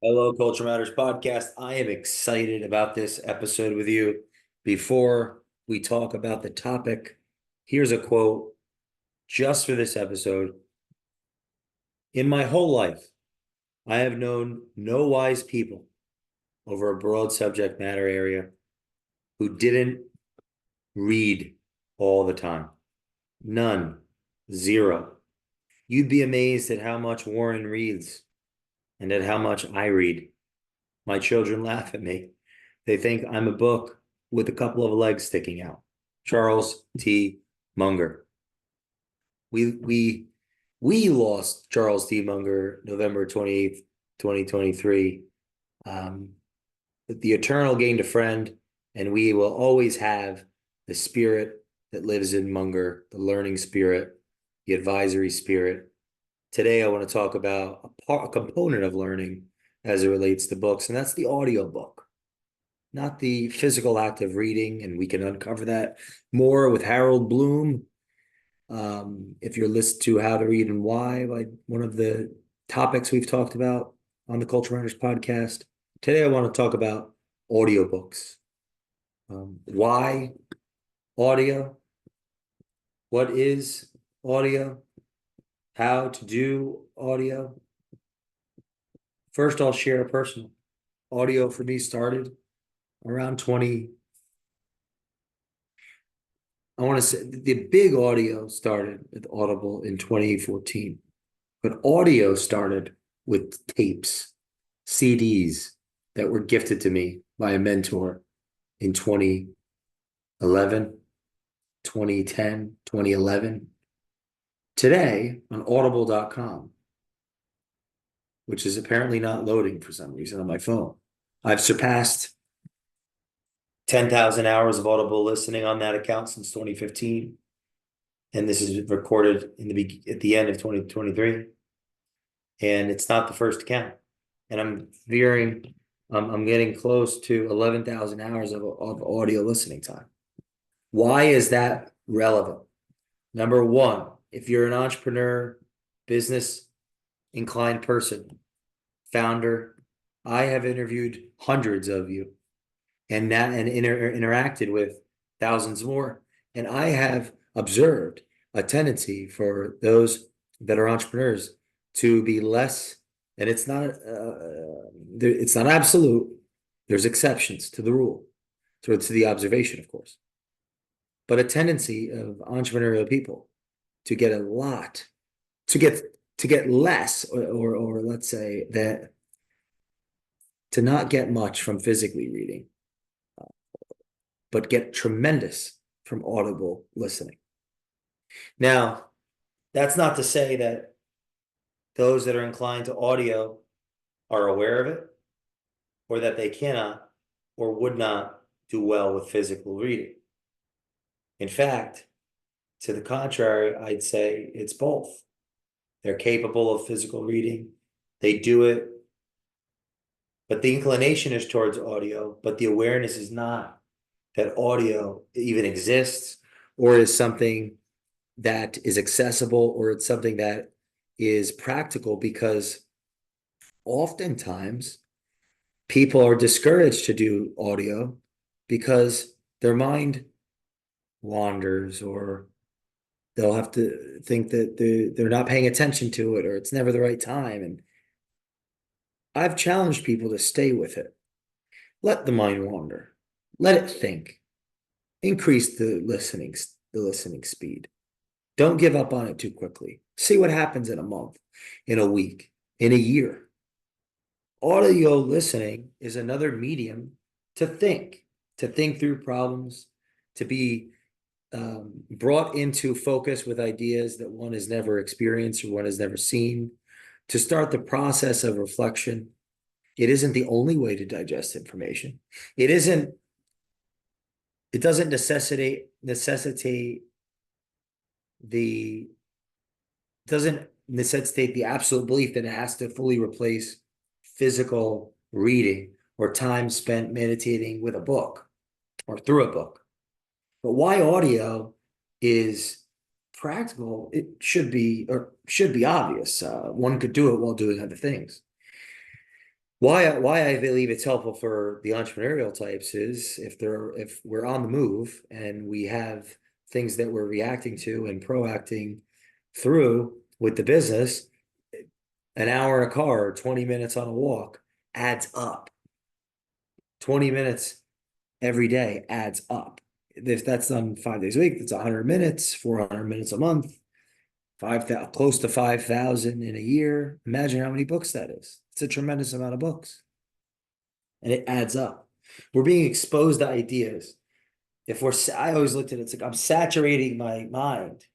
Hello, Culture Matters podcast. I am excited about this episode with you. Before we talk about the topic, here's a quote just for this episode. In my whole life, I have known no wise people over a broad subject matter area who didn't read all the time. None. Zero. You'd be amazed at how much Warren reads and at how much I read. My children laugh at me. They think I'm a book with a couple of legs sticking out. Charles T. Munger. We lost Charles T. Munger November 28th, 2023. The eternal gained a friend, and we will always have the spirit that lives in Munger, the learning spirit, the advisory spirit. Today, I want to talk about a component of learning as it relates to books, and that's the audio book, not the physical act of reading. And we can uncover that more with Harold Bloom. If you're listening to How to Read and Why, like one of the topics we've talked about on the Culture Writers podcast. Today, I want to talk about audiobooks. Why audio? What is audio? How to do audio? First, I'll share a personal. Audio for me started around 20. I want to say the big audio started with Audible in 2014, but audio started with tapes, CDs that were gifted to me by a mentor in 2011, 2010, 2011. Today on audible.com, which is apparently not loading for some reason on my phone, I've surpassed 10,000 hours of Audible listening on that account since 2015. And this is recorded at the end of 2023. And it's not the first account. And I'm getting close to 11,000 hours of audio listening time. Why is that relevant? Number one, if you're an entrepreneur, business inclined person, founder, I have interviewed hundreds of you and interacted with thousands more. And I have observed a tendency for those that are entrepreneurs to be less, and it's not absolute. There's exceptions to the rule, to the observation, of course, but a tendency of entrepreneurial people to get a lot, to get less, or let's say that to not get much from physically reading, but get tremendous from audible listening. Now, that's not to say that those that are inclined to audio are aware of it, or that they cannot or would not do well with physical reading. In fact, to the contrary, I'd say it's both. They're capable of physical reading. They do it, but the inclination is towards audio, but the awareness is not that audio even exists or is something that is accessible or it's something that is practical, because oftentimes people are discouraged to do audio because their mind wanders, or they'll have to think that they're not paying attention to it, or it's never the right time. And I've challenged people to stay with it. Let the mind wander. Let it think. Increase the listening speed. Don't give up on it too quickly. See what happens in a month, in a week, in a year. Audio listening is another medium to think through problems, to be brought into focus with ideas that one has never experienced or one has never seen, to start the process of reflection. It isn't the only way to digest information. It doesn't necessitate the absolute belief that it has to fully replace physical reading or time spent meditating with a book or through a book. But why audio is practical, it should be obvious. One could do it while doing other things. Why I believe it's helpful for the entrepreneurial types is if we're on the move and we have things that we're reacting to and proacting through with the business, an hour in a car, 20 minutes on a walk adds up. 20 minutes every day adds up. If that's done 5 days a week, that's 100 minutes, 400 minutes a month, 5,000, close to 5,000 in a year. Imagine how many books that is. It's a tremendous amount of books, and it adds up. We're being exposed to ideas. I always looked at it, it's like I'm saturating my mind.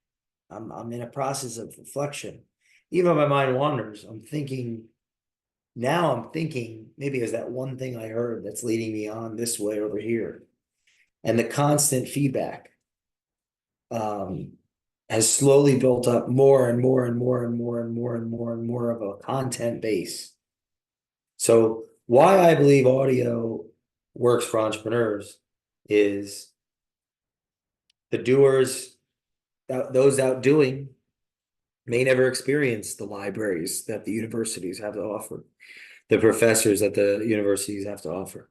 I'm in a process of reflection. Even if my mind wanders, I'm thinking maybe it's that one thing I heard that's leading me on this way over here. And the constant feedback um, has slowly built up more and more and more and more and more and more and more of a content base. So why I believe audio works for entrepreneurs is the doers, those out doing, may never experience the libraries that the universities have to offer, the professors that the universities have to offer.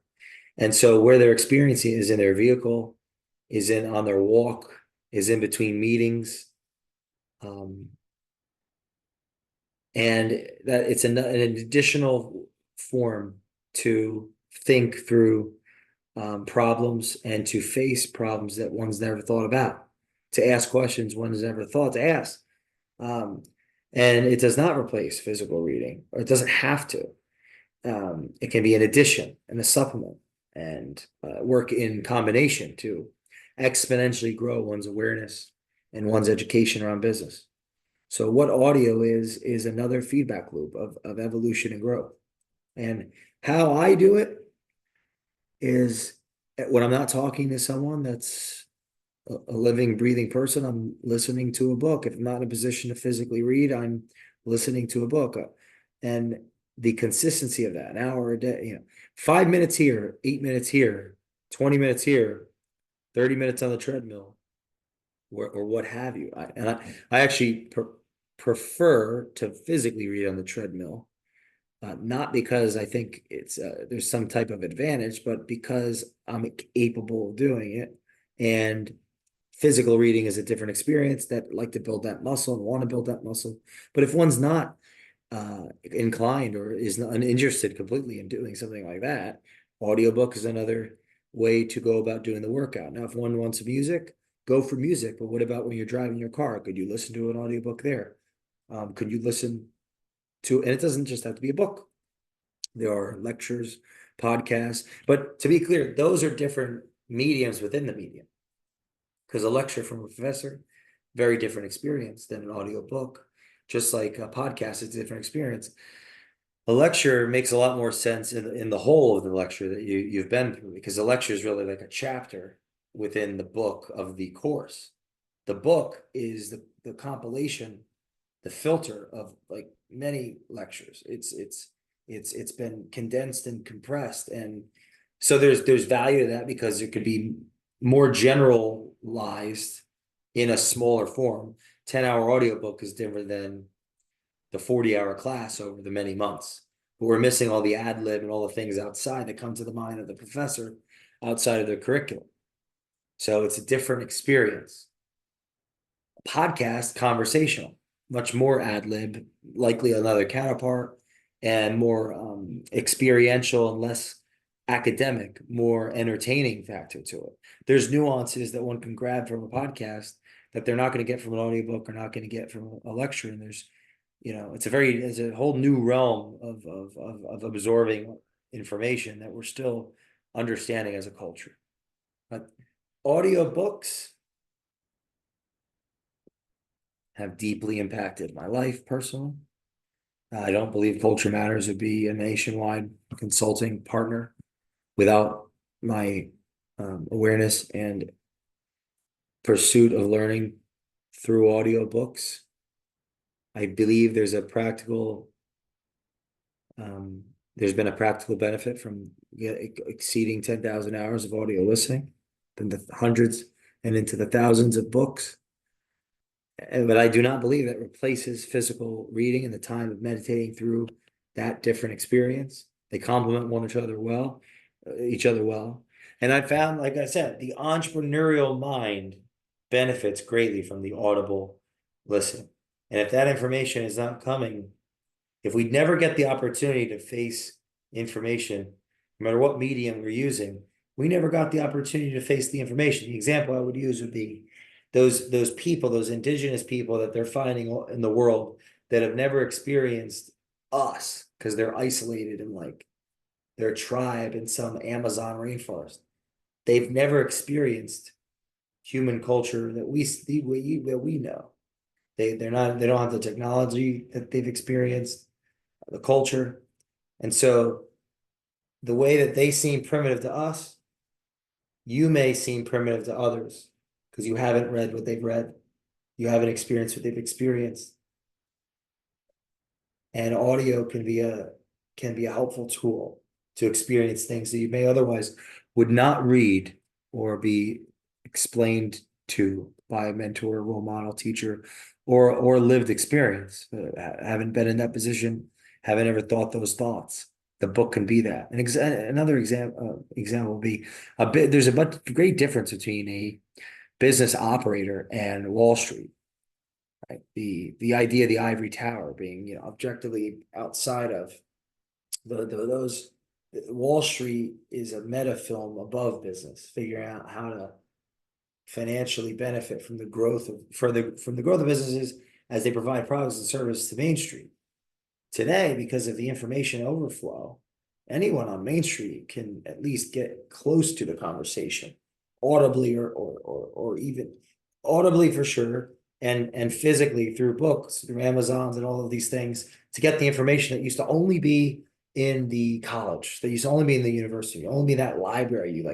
And so where they're experiencing is in their vehicle, is in on their walk, is in between meetings. And that it's an additional form to think through problems and to face problems that one's never thought about, to ask questions one's never thought to ask. And it does not replace physical reading, or it doesn't have to. It can be an addition and a supplement and work in combination to exponentially grow one's awareness and one's education around business. So what audio is another feedback loop of evolution and growth. And how I do it is when I'm not talking to someone that's a living, breathing person, I'm listening to a book. If I'm not in a position to physically read, I'm listening to a book. And the consistency of that, an hour a day, 5 minutes here, 8 minutes here, 20 minutes here, 30 minutes on the treadmill, or what have you. I actually prefer to physically read on the treadmill, not because I think it's there's some type of advantage, but because I'm capable of doing it. And physical reading is a different experience that like to build that muscle and want to build that muscle. But if one's not inclined or is not uninterested completely in doing something like that, audiobook is another way to go about doing the workout. Now, if one wants music, go for music. But what about when you're driving your car? Could you listen to an audiobook there? Could you listen to, and it doesn't just have to be a book. There are lectures, podcasts. But to be clear, those are different mediums within the medium. Because a lecture from a professor, very different experience than an audiobook. Just like a podcast, it's a different experience. A lecture makes a lot more sense in the whole of the lecture that you've been through, because the lecture is really like a chapter within the book of the course. The book is the compilation, the filter of like many lectures. It's been condensed and compressed, and so there's value to that because it could be more generalized in a smaller form. 10-hour audiobook is different than the 40-hour class over the many months. But we're missing all the ad lib and all the things outside that come to the mind of the professor outside of their curriculum. So it's a different experience. A podcast, conversational, much more ad lib, likely another counterpart, and more experiential and less academic, more entertaining factor to it. There's nuances that one can grab from a podcast that they're not going to get from an audiobook or not going to get from a lecture. And there's, it's a whole new realm of absorbing information that we're still understanding as a culture. But audiobooks have deeply impacted my life personally. I don't believe Culture Matters would be a nationwide consulting partner without my awareness and pursuit of learning through audiobooks. I believe there's been a practical benefit from exceeding 10,000 hours of audio listening, then the hundreds and into the thousands of books. But I do not believe that replaces physical reading and the time of meditating through that different experience. They complement each other well. And I found, like I said, the entrepreneurial mind benefits greatly from the audible listen. And if that information is not coming, if we never get the opportunity to face information, no matter what medium we're using, we never got the opportunity to face the information. The example I would use would be those people, those indigenous people that they're finding in the world that have never experienced us because they're isolated in like their tribe in some Amazon rainforest. They've never experienced human culture that we know. They don't have the technology that they've experienced, the culture. And so the way that they seem primitive to us, you may seem primitive to others because you haven't read what they've read. You haven't experienced what they've experienced. And audio can be a helpful tool to experience things that you may otherwise would not read or be explained to by a mentor, role model, teacher, or lived experience. Haven't been in that position, haven't ever thought those thoughts. The book can be that. Another example would be there's a great difference between a business operator and Wall Street. Right? The idea of the ivory tower being, objectively outside of those. Wall Street is a meta film above business, figuring out how to financially benefit from the growth of businesses as they provide products and services to Main Street. Today, because of the information overflow, anyone on Main Street can at least get close to the conversation, audibly or even audibly for sure, and physically through books, through Amazons and all of these things to get the information that used to only be in the college, that used to only be in the university, only be that library.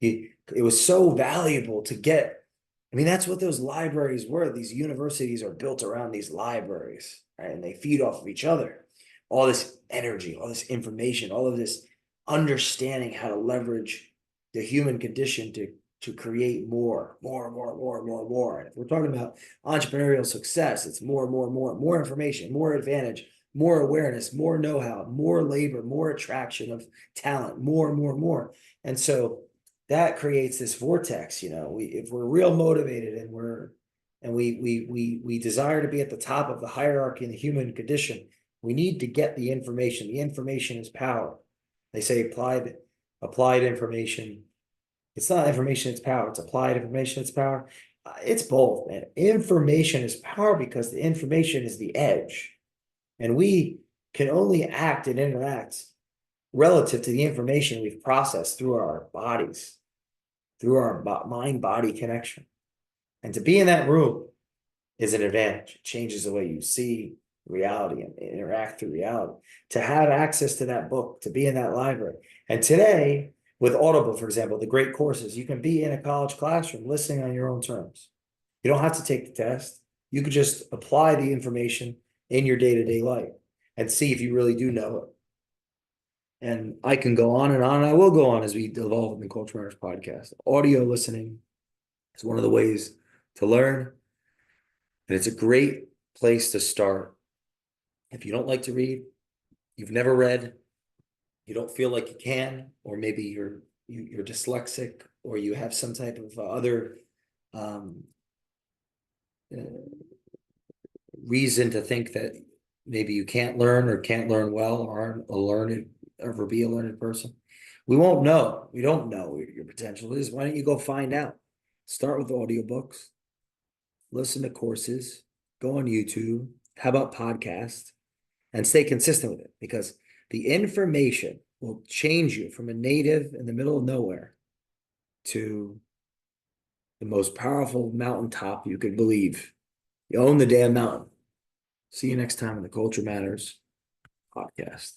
It was so valuable to get. I mean, that's what those libraries were. These universities are built around these libraries, right? And they feed off of each other. All this energy, all this information, all of this understanding how to leverage the human condition to create more. And if we're talking about entrepreneurial success, it's more information, more advantage, more awareness, more know-how, more labor, more attraction of talent, more. And so that creates this vortex. If we're real motivated and we desire to be at the top of the hierarchy in the human condition, we need to get the information. The information is power. They say applied information. It's not information, it's power. It's applied information, it's power. It's both, man. Information is power because the information is the edge. And we can only act and interact relative to the information we've processed through our bodies, through our mind-body connection. And to be in that room is an advantage. It changes the way you see reality and interact through reality. To have access to that book, to be in that library. And today, with Audible, for example, the great courses, you can be in a college classroom listening on your own terms. You don't have to take the test. You could just apply the information in your day-to-day life and see if you really do know it. And I can go on, and I will go on as we evolve in the Culture Matters podcast. Audio listening is one of the ways to learn, and it's a great place to start. If you don't like to read, you've never read, you don't feel like you can, or maybe you're dyslexic, or you have some type of other reason to think that maybe you can't learn or can't learn well or aren't ever be a learned person. We won't know. We don't know what your potential is. Why don't you go find out? Start with audiobooks, listen to courses, go on YouTube. How about podcasts? And stay consistent with it, because the information will change you from a native in the middle of nowhere to the most powerful mountaintop you could believe. You own the damn mountain. See you next time on the Culture Matters podcast.